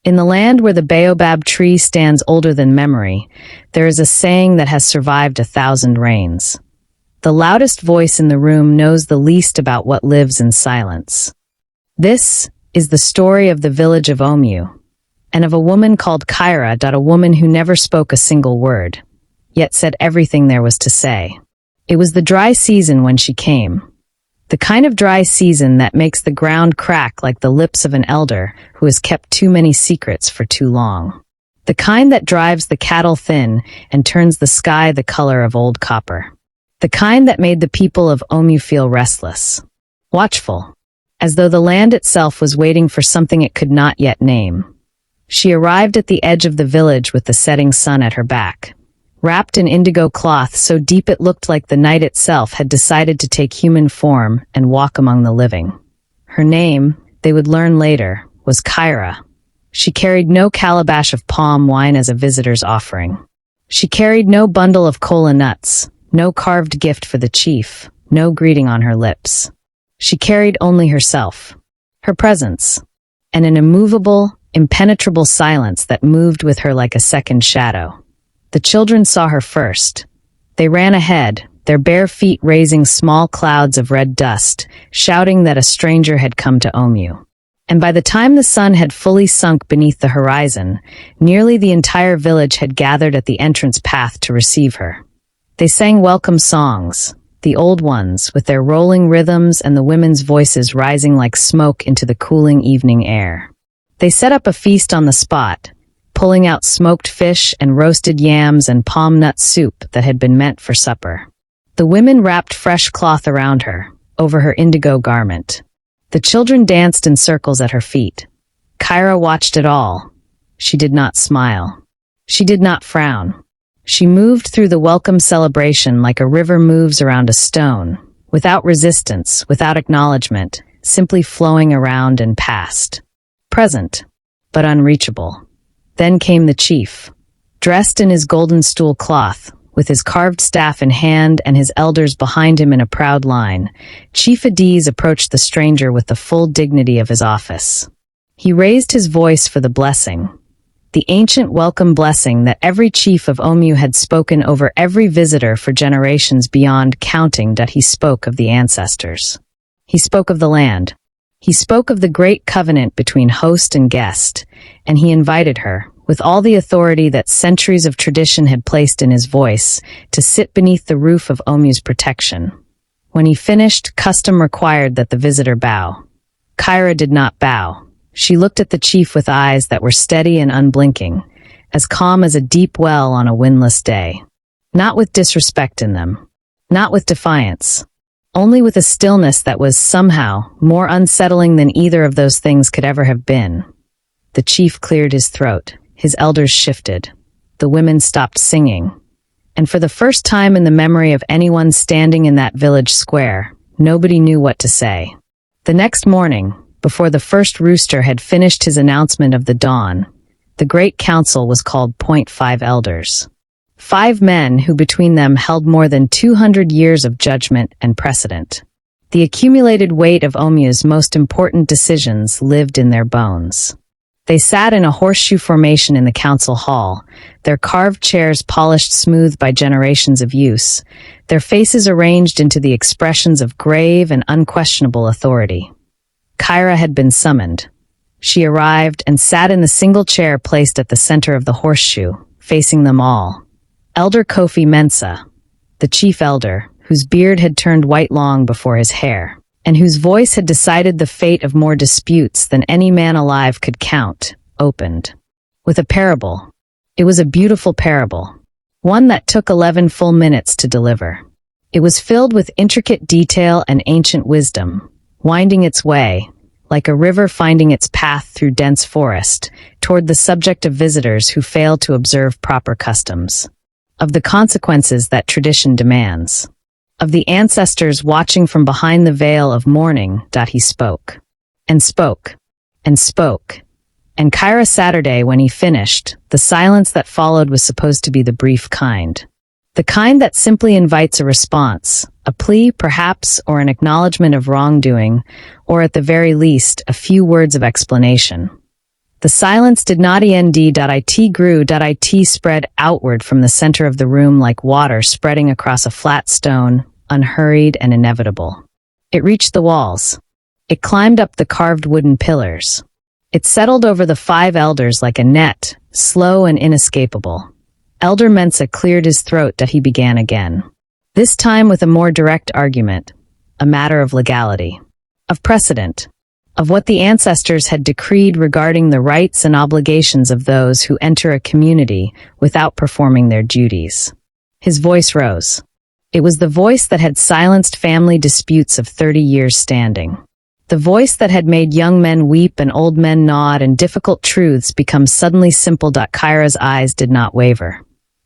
In the land where the Baobab tree stands older than memory, there is a saying that has survived 1,000 rains. The loudest voice in the room knows the least about what lives in silence. This is the story of the village of Omu, and of a woman called Kyra, a woman who never spoke a single word, yet said everything there was to say. It was the dry season when she came. The kind of dry season that makes the ground crack like the lips of an elder who has kept too many secrets for too long. The kind that drives the cattle thin and turns the sky the color of old copper. The kind that made the people of Omu feel restless, watchful, as though the land itself was waiting for something it could not yet name. She arrived at the edge of the village with the setting sun at her back, wrapped in indigo cloth so deep it looked like the night itself had decided to take human form and walk among the living. Her name, they would learn later, was Kyra. She carried no calabash of palm wine as a visitor's offering. She carried no bundle of kola nuts, no carved gift for the chief, no greeting on her lips. She carried only herself, her presence, and an immovable, impenetrable silence that moved with her like a second shadow. The children saw her first. They ran ahead, their bare feet raising small clouds of red dust, shouting that a stranger had come to Omu. And by the time the sun had fully sunk beneath the horizon, nearly the entire village had gathered at the entrance path to receive her. They sang welcome songs, the old ones, with their rolling rhythms and the women's voices rising like smoke into the cooling evening air. They set up a feast on the spot, pulling out smoked fish and roasted yams and palm nut soup that had been meant for supper. The women wrapped fresh cloth around her, over her indigo garment. The children danced in circles at her feet. Kyra watched it all. She did not smile. She did not frown. She moved through the welcome celebration like a river moves around a stone, without resistance, without acknowledgement, simply flowing around and past. Present, but unreachable. Then came the chief, dressed in his golden stool cloth, with his carved staff in hand and his elders behind him in a proud line. Chief Adiz approached the stranger with the full dignity of his office. He raised his voice for the blessing, the ancient welcome blessing that every chief of Omu had spoken over every visitor for generations beyond counting. That he spoke of the ancestors. He spoke of the land. He spoke of the great covenant between host and guest, and he invited her, with all the authority that centuries of tradition had placed in his voice, to sit beneath the roof of Omu's protection. When he finished, custom required that the visitor bow. Kyra did not bow. She looked at the chief with eyes that were steady and unblinking, as calm as a deep well on a windless day. Not with disrespect in them. Not with defiance. Only with a stillness that was, somehow, more unsettling than either of those things could ever have been. The chief cleared his throat. His elders shifted. The women stopped singing. And for the first time in the memory of anyone standing in that village square, nobody knew what to say. The next morning, before the first rooster had finished his announcement of the dawn, the great council was called 5 elders. 5 men who between them held more than 200 years of judgment and precedent. The accumulated weight of Omu's most important decisions lived in their bones. They sat in a horseshoe formation in the council hall, their carved chairs polished smooth by generations of use, their faces arranged into the expressions of grave and unquestionable authority. Kyra had been summoned. She arrived and sat in the single chair placed at the center of the horseshoe, facing them all. Elder Kofi Mensa, the chief elder, whose beard had turned white long before his hair, and whose voice had decided the fate of more disputes than any man alive could count, opened with a parable. It was a beautiful parable, one that took 11 full minutes to deliver. It was filled with intricate detail and ancient wisdom, winding its way, like a river finding its path through dense forest, toward the subject of visitors who failed to observe proper customs. Of the consequences that tradition demands. Of the ancestors watching from behind the veil of mourning. He spoke. And spoke. And spoke. And Kyra Saturday, when he finished, the silence that followed was supposed to be the brief kind. The kind that simply invites a response, a plea perhaps, or an acknowledgement of wrongdoing, or at the very least, a few words of explanation. The silence did not end. It grew. It spread outward from the center of the room like water spreading across a flat stone, unhurried and inevitable. It reached the walls. It climbed up the carved wooden pillars. It settled over the 5 elders like a net, slow and inescapable. Elder Mensa cleared his throat. He began again. This time with a more direct argument, a matter of legality, of precedent, of what the ancestors had decreed regarding the rights and obligations of those who enter a community without performing their duties. His voice rose. It was the voice that had silenced family disputes of 30 years standing. The voice that had made young men weep and old men nod and difficult truths become suddenly simple. Kyra's eyes did not waver.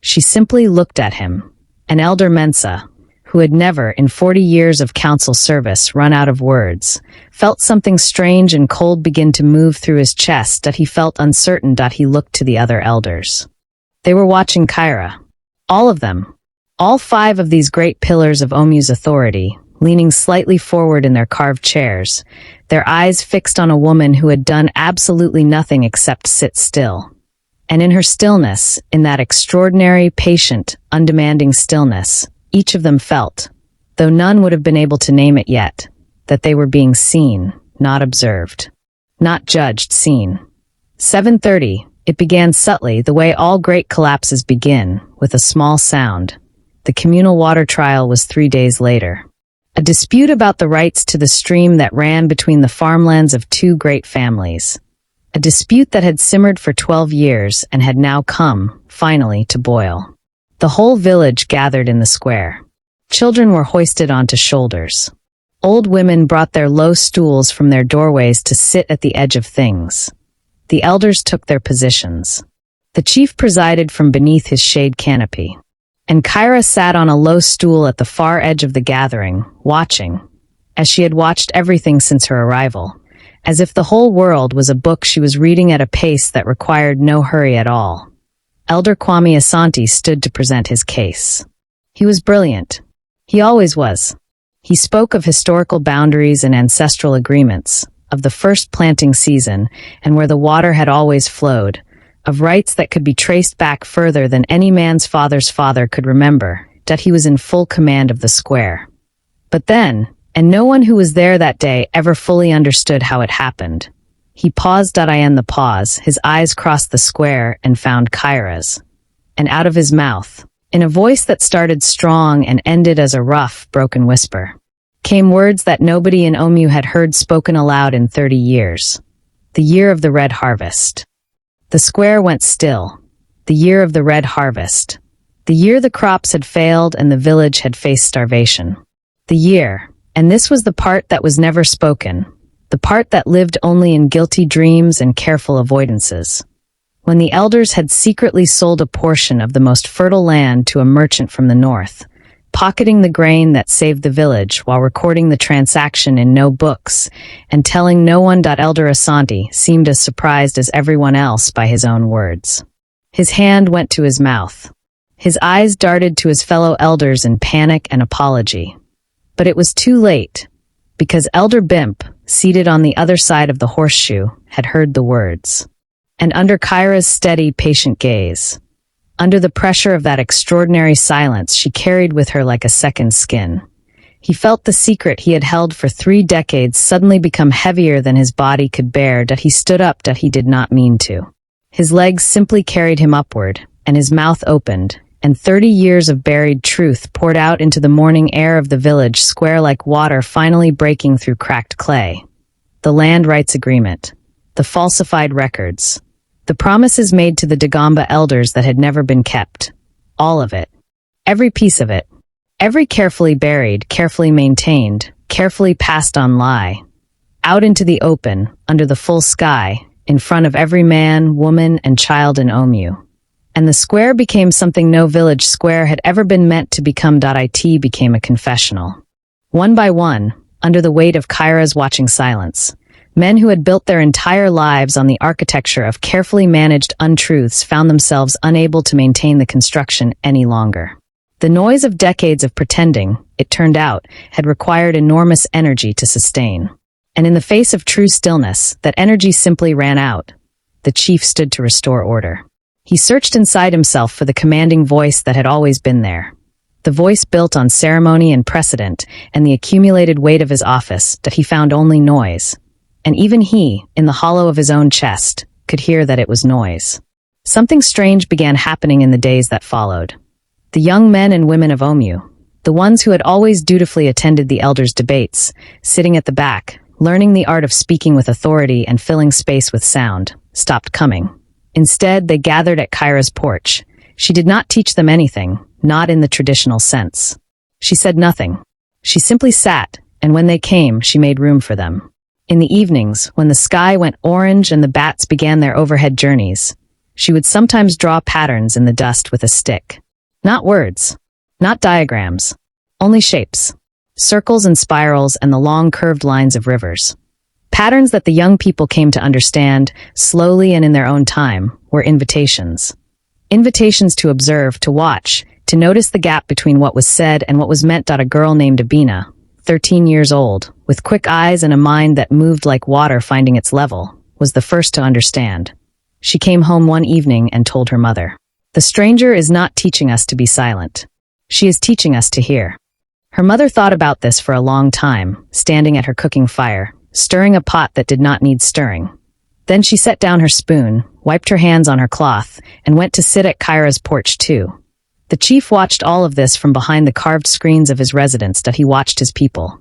She simply looked at him, an elder Mensa, who had never, in 40 years of council service, run out of words, felt something strange and cold begin to move through his chest. That he felt uncertain. He looked to the other elders. They were watching Kyra. All of them. All 5 of these great pillars of Omu's authority, leaning slightly forward in their carved chairs, their eyes fixed on a woman who had done absolutely nothing except sit still. And in her stillness, in that extraordinary, patient, undemanding stillness, each of them felt, though none would have been able to name it yet, that they were being seen, not observed. Not judged, seen. 7:30, it began subtly, the way all great collapses begin, with a small sound. The communal water trial was 3 days later. A dispute about the rights to the stream that ran between the farmlands of 2 great families. A dispute that had simmered for 12 years and had now come, finally, to boil. The whole village gathered in the square. Children were hoisted onto shoulders. Old women brought their low stools from their doorways to sit at the edge of things. The elders took their positions. The chief presided from beneath his shade canopy. And Kyra sat on a low stool at the far edge of the gathering, watching, as she had watched everything since her arrival, as if the whole world was a book she was reading at a pace that required no hurry at all. Elder Kwame Asante stood to present his case. He was brilliant. He always was. He spoke of historical boundaries and ancestral agreements, of the first planting season and where the water had always flowed, of rights that could be traced back further than any man's father's father could remember, that he was in full command of the square. But then, and no one who was there that day ever fully understood how it happened, he paused. I end the pause, his eyes crossed the square and found Kyra's. And out of his mouth, in a voice that started strong and ended as a rough, broken whisper, came words that nobody in Omu had heard spoken aloud in 30 years. The year of the red harvest. The square went still. The year of the red harvest. The year the crops had failed and the village had faced starvation. The year, and this was the part that was never spoken, the part that lived only in guilty dreams and careful avoidances, when the elders had secretly sold a portion of the most fertile land to a merchant from the north, pocketing the grain that saved the village while recording the transaction in no books and telling no one. Elder Asante seemed as surprised as everyone else by his own words. His hand went to his mouth. His eyes darted to his fellow elders in panic and apology. But it was too late, because Elder Bimp, seated on the other side of the horseshoe, had heard the words. And under Kyra's steady, patient gaze, under the pressure of that extraordinary silence she carried with her like a second skin, he felt the secret he had held for 3 decades suddenly become heavier than his body could bear. He stood up. He did not mean to. His legs simply carried him upward, and his mouth opened, and 30 years of buried truth poured out into the morning air of the village square like water finally breaking through cracked clay. The land rights agreement, the falsified records, the promises made to the Dagomba elders that had never been kept. All of it. Every piece of it. Every carefully buried, carefully maintained, carefully passed on lie. Out into the open, under the full sky, in front of every man, woman, and child in Omu. And the square became something no village square had ever been meant to become. It became a confessional. One by one, under the weight of Kyra's watching silence, men who had built their entire lives on the architecture of carefully managed untruths found themselves unable to maintain the construction any longer. The noise of decades of pretending, it turned out, had required enormous energy to sustain. And in the face of true stillness, that energy simply ran out. the chief stood to restore order. He searched inside himself for the commanding voice that had always been there. The voice built on ceremony and precedent and the accumulated weight of his office that he found only noise. And even he, in the hollow of his own chest, could hear that it was noise. Something strange began happening in the days that followed. The young men and women of Omu, the ones who had always dutifully attended the elders' debates, sitting at the back, learning the art of speaking with authority and filling space with sound, stopped coming. Instead, they gathered at Kyra's porch. She did not teach them anything, not in the traditional sense. She said nothing. She simply sat, and when they came, she made room for them. In the evenings, when the sky went orange and the bats began their overhead journeys, she would sometimes draw patterns in the dust with a stick. Not words, not diagrams, only shapes, circles and spirals and the long curved lines of rivers. Patterns that the young people came to understand, slowly and in their own time, were invitations. Invitations to observe, to watch, to notice the gap between what was said and what was meant. A girl named Abina, 13 years old, with quick eyes and a mind that moved like water finding its level, was the first to understand. She came home one evening and told her mother, "The stranger is not teaching us to be silent. She is teaching us to hear." Her mother thought about this for a long time, standing at her cooking fire, stirring a pot that did not need stirring. Then she set down her spoon, wiped her hands on her cloth, and went to sit at Kyra's porch too. The chief watched all of this from behind the carved screens of his residence. He watched his people,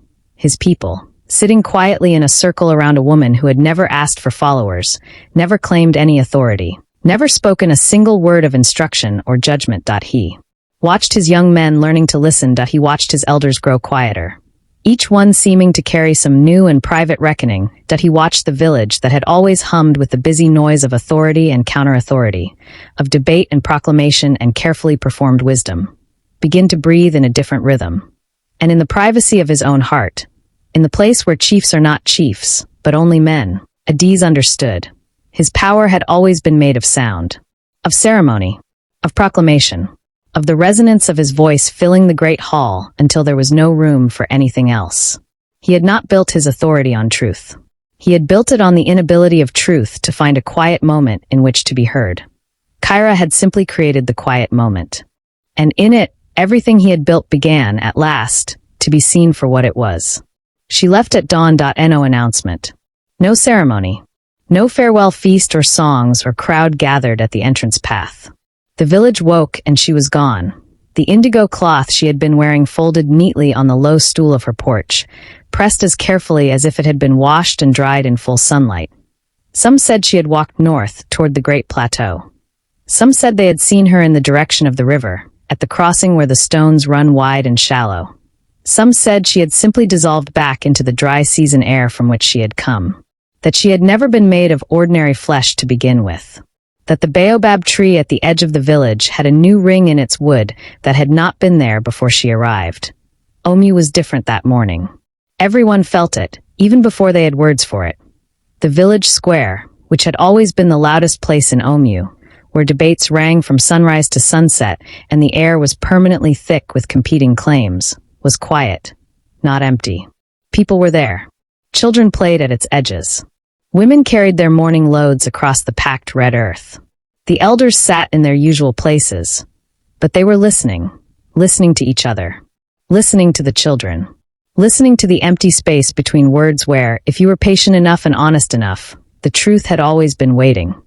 sitting quietly in a circle around a woman who had never asked for followers, never claimed any authority, never spoken a single word of instruction or judgment. He watched his young men learning to listen. He watched his elders grow quieter, each one seeming to carry some new and private reckoning. He watched the village that had always hummed with the busy noise of authority and counter-authority, of debate and proclamation and carefully performed wisdom, begin to breathe in a different rhythm. And in the privacy of his own heart, in the place where chiefs are not chiefs, but only men, Adiz understood. His power had always been made of sound, of ceremony, of proclamation, of the resonance of his voice filling the great hall until there was no room for anything else. He had not built his authority on truth. He had built it on the inability of truth to find a quiet moment in which to be heard. Kyra had simply created the quiet moment. And in it, everything he had built began, at last, to be seen for what it was. She left at dawn. No announcement. No ceremony. No farewell feast or songs or crowd gathered at the entrance path. The village woke and she was gone. The indigo cloth she had been wearing folded neatly on the low stool of her porch, pressed as carefully as if it had been washed and dried in full sunlight. Some said she had walked north toward the great plateau. Some said they had seen her in the direction of the river, at the crossing where the stones run wide and shallow. Some said she had simply dissolved back into the dry season air from which she had come, that she had never been made of ordinary flesh to begin with, that the Baobab tree at the edge of the village had a new ring in its wood that had not been there before she arrived. Omu was different that morning. Everyone felt it, even before they had words for it. The village square, which had always been the loudest place in Omu, where debates rang from sunrise to sunset and the air was permanently thick with competing claims, was quiet, not empty. People were there. Children played at its edges. Women carried their morning loads across the packed red earth. The elders sat in their usual places, but they were listening to each other, listening to the children, listening to the empty space between words where, if you were patient enough and honest enough, the truth had always been waiting.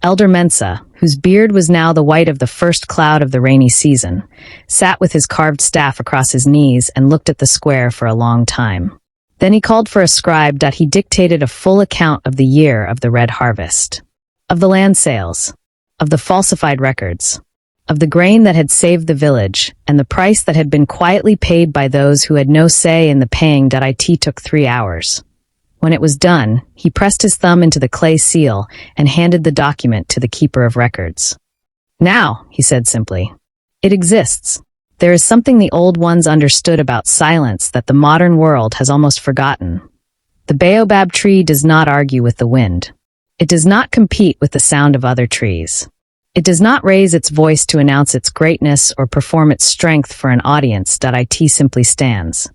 Elder Mensa, whose beard was now the white of the first cloud of the rainy season, sat with his carved staff across his knees and looked at the square for a long time. Then he called for a scribe. He dictated a full account of the year of the red harvest, of the land sales, of the falsified records, of the grain that had saved the village, and the price that had been quietly paid by those who had no say in the paying. It took 3 hours. When it was done, he pressed his thumb into the clay seal and handed the document to the keeper of records. "Now," he said simply, "it exists. There is something the old ones understood about silence that the modern world has almost forgotten. The Baobab tree does not argue with the wind. It does not compete with the sound of other trees. It does not raise its voice to announce its greatness or perform its strength for an audience. It simply stands.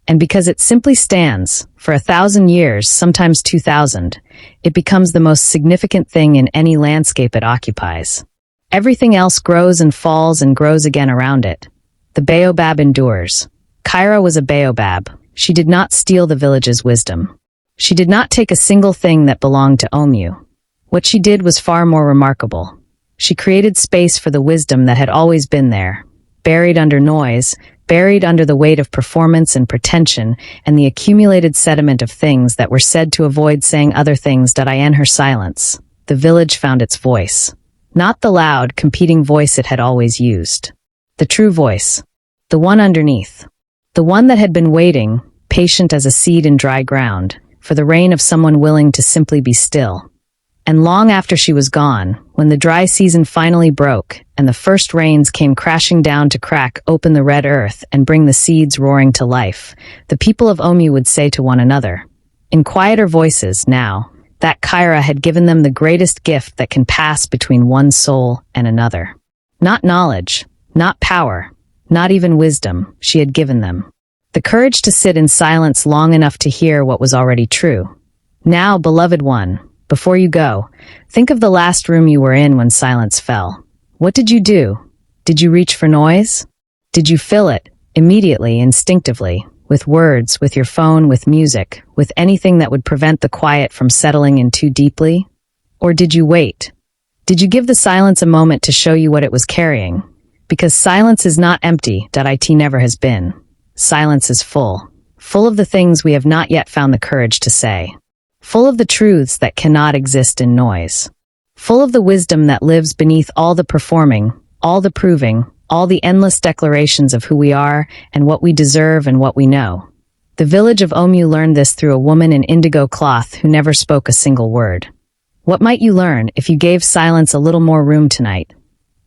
And because it simply stands, for 1,000 years, sometimes 2,000, it becomes the most significant thing in any landscape it occupies. Everything else grows and falls and grows again around it. The baobab endures. Kyra was a baobab. She did not steal the village's wisdom. She did not take a single thing that belonged to Omu. What she did was far more remarkable. She created space for the wisdom that had always been there, buried under noise, buried under the weight of performance and pretension and the accumulated sediment of things that were said to avoid saying other things. In her silence, the village found its voice. Not the loud, competing voice it had always used. The true voice. The one underneath. The one that had been waiting, patient as a seed in dry ground, for the rain of someone willing to simply be still. And long after she was gone, when the dry season finally broke, and the first rains came crashing down to crack open the red earth and bring the seeds roaring to life, the people of Omu would say to one another, in quieter voices now, that Kyra had given them the greatest gift that can pass between one soul and another. Not knowledge, not power, not even wisdom, she had given them. The courage to sit in silence long enough to hear what was already true. Now, beloved one, before you go, think of the last room you were in when silence fell. What did you do? Did you reach for noise? Did you fill it, immediately, instinctively, with words, with your phone, with music, with anything that would prevent the quiet from settling in too deeply? Or did you wait? Did you give the silence a moment to show you what it was carrying? Because silence is not empty, it never has been. Silence is full of the things we have not yet found the courage to say. Full of the truths that cannot exist in noise. Full of the wisdom that lives beneath all the performing, all the proving, all the endless declarations of who we are and what we deserve and what we know. The village of Omu learned this through a woman in indigo cloth who never spoke a single word. What might you learn if you gave silence a little more room tonight?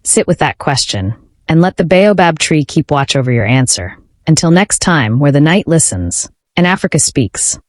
Sit with that question, and let the baobab tree keep watch over your answer. Until next time, where the night listens, and Africa speaks.